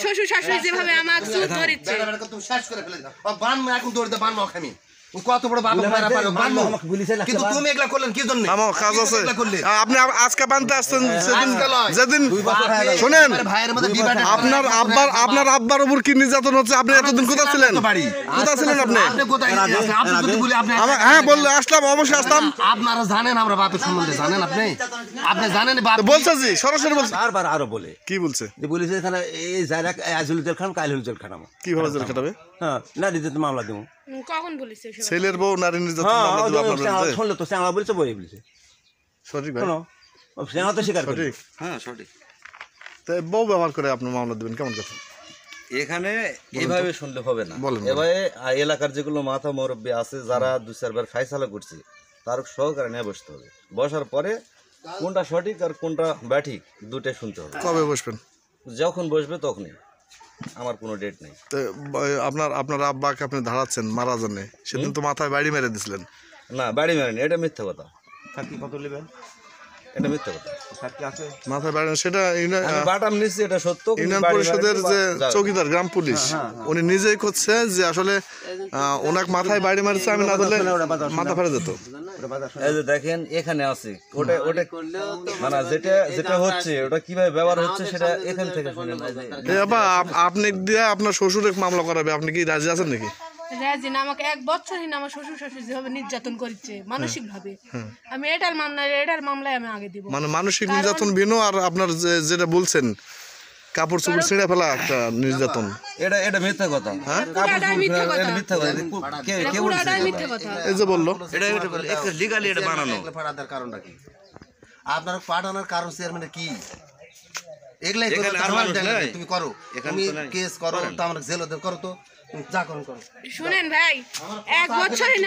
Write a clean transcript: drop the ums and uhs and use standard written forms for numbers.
শ্বশুর শাশুড়ি যেভাবে আমাকে সুদ ধরিচ্ছে তুমি শেষ করে ফেলে দাও বান এখন দৌড় দে বান খামি কত বড় বাবা মারা পারে বান কিন্তু তুমি এগুলা করলেন কি জন্য আমার কাজ আছে আপনি আজকে বানতে আসছেন যেদিন শুনেন আপনার আব্বার উপর কি নির্যাতন হচ্ছে আপনি এতদিন কোথায় ছিলেন আপনি হ্যাঁ বললে আসলাম অবশ্যই আসলাম আপনারা জানেন আমরা বাপের সম্বন্ধে জানেন আপনি জানেন বলছে জি সরাসরি বলছে বারবার আরো বলে কি বলছে যে বলেছে এখানে এই জায়গা আজুল জেল খান কাইল জেল খানাম কিভাবে জেল খাটাবে হ্যাঁ না দিতে মামলা দেবো কখন বলিস ছেলের বউ নারী নির্যাতন মামলা দেব আপনার বিরুদ্ধে শুনলে তো শ্যামলা বলছে বই বলেছে সঠিক ভাই শ্যামলা তো স্বীকার করে সঠিক হ্যাঁ সঠিক তাই বউ ব্যবহার করে আপনি মামলা দেবেন কেমন কথা এখানে এইভাবে শুনলে হবে না বলেন। এভাবে এলাকার যেগুলো মাথা মুরব্বী আছে যারা 2-4 বার ফাইসালা করছে তার সহকারে নিয়ে বসতে হবে বসার পরে কোনটা সঠিক আর কোনটা ব্যাঠিক দুটাই শুনতে হবে কবে বসবেন যখন বসবে তখনই আমার কোনো ডেট নেই তো আপনার আব্বাকে আপনি ধারাচ্ছেন মারা জানে সেদিন তো মাথায় বাড়ি মেরে দিছিলেন না বাড়ি মারেনি এটা মিথ্যা কথা থাকি কত নেবেন এটা মিথ্যা কথা থাকি আছে মাথায় বাড়ি সেটা আমি বাটাম নিচ্ছি এটা সত্য কিন্তু ইউনিয়ন বাড়ি পরিষদের মারেনি যে বা- চৌকিদার গ্রাম পুলিশ উনি নিজেই করছে যে আসলে ওনাকে মাথায় বাড়ি মারছে আমি না ধরলে মাথা ফেলে যেত এই যে দেখেন এখানে আছে ওটা মানে যেটা হচ্ছে ওটা কিভাবে ব্যবহার হচ্ছে সেটা এখান থেকে শুনেন এই যে আপনি দিয়ে আপনার শ্বশুরের মামলা করাবে আপনি কি রাজি আছেন নাকি রাজিন আমাকে 1 বছরহীন আমার শ্বশুর শাশুড়ি যেভাবে নির্যাতন করছে মানসিক ভাবে আমি এটার মামলায় আমি আগে দিব মানে মানসিক নির্যাতন ভিন্ন আর আপনার যেটা বলছেন কাপড় চোপড় ছিঁড়ে ফেলা একটা নির্যাতন এটা মিথ্যা কথা হ্যাঁ পুরাটাই মিথ্যা কথা। এটা মিথ্যা কথা কে বলছে পুরাটাই মিথ্যা কথা এই যে বললো এটা লিগালি এটা বানানো পাঠানোর কারণটা কি আপনার পাঠানোর কারণ চেয়ারম্যানের কি এগুলাই এখানে আর মানুষ নাই। তুমি করো এখানে তুমি তো নাই। কেস করো তো আমরা জেল করো তো তুমি যা করো করো শুনেন ভাই 1 বছরহীন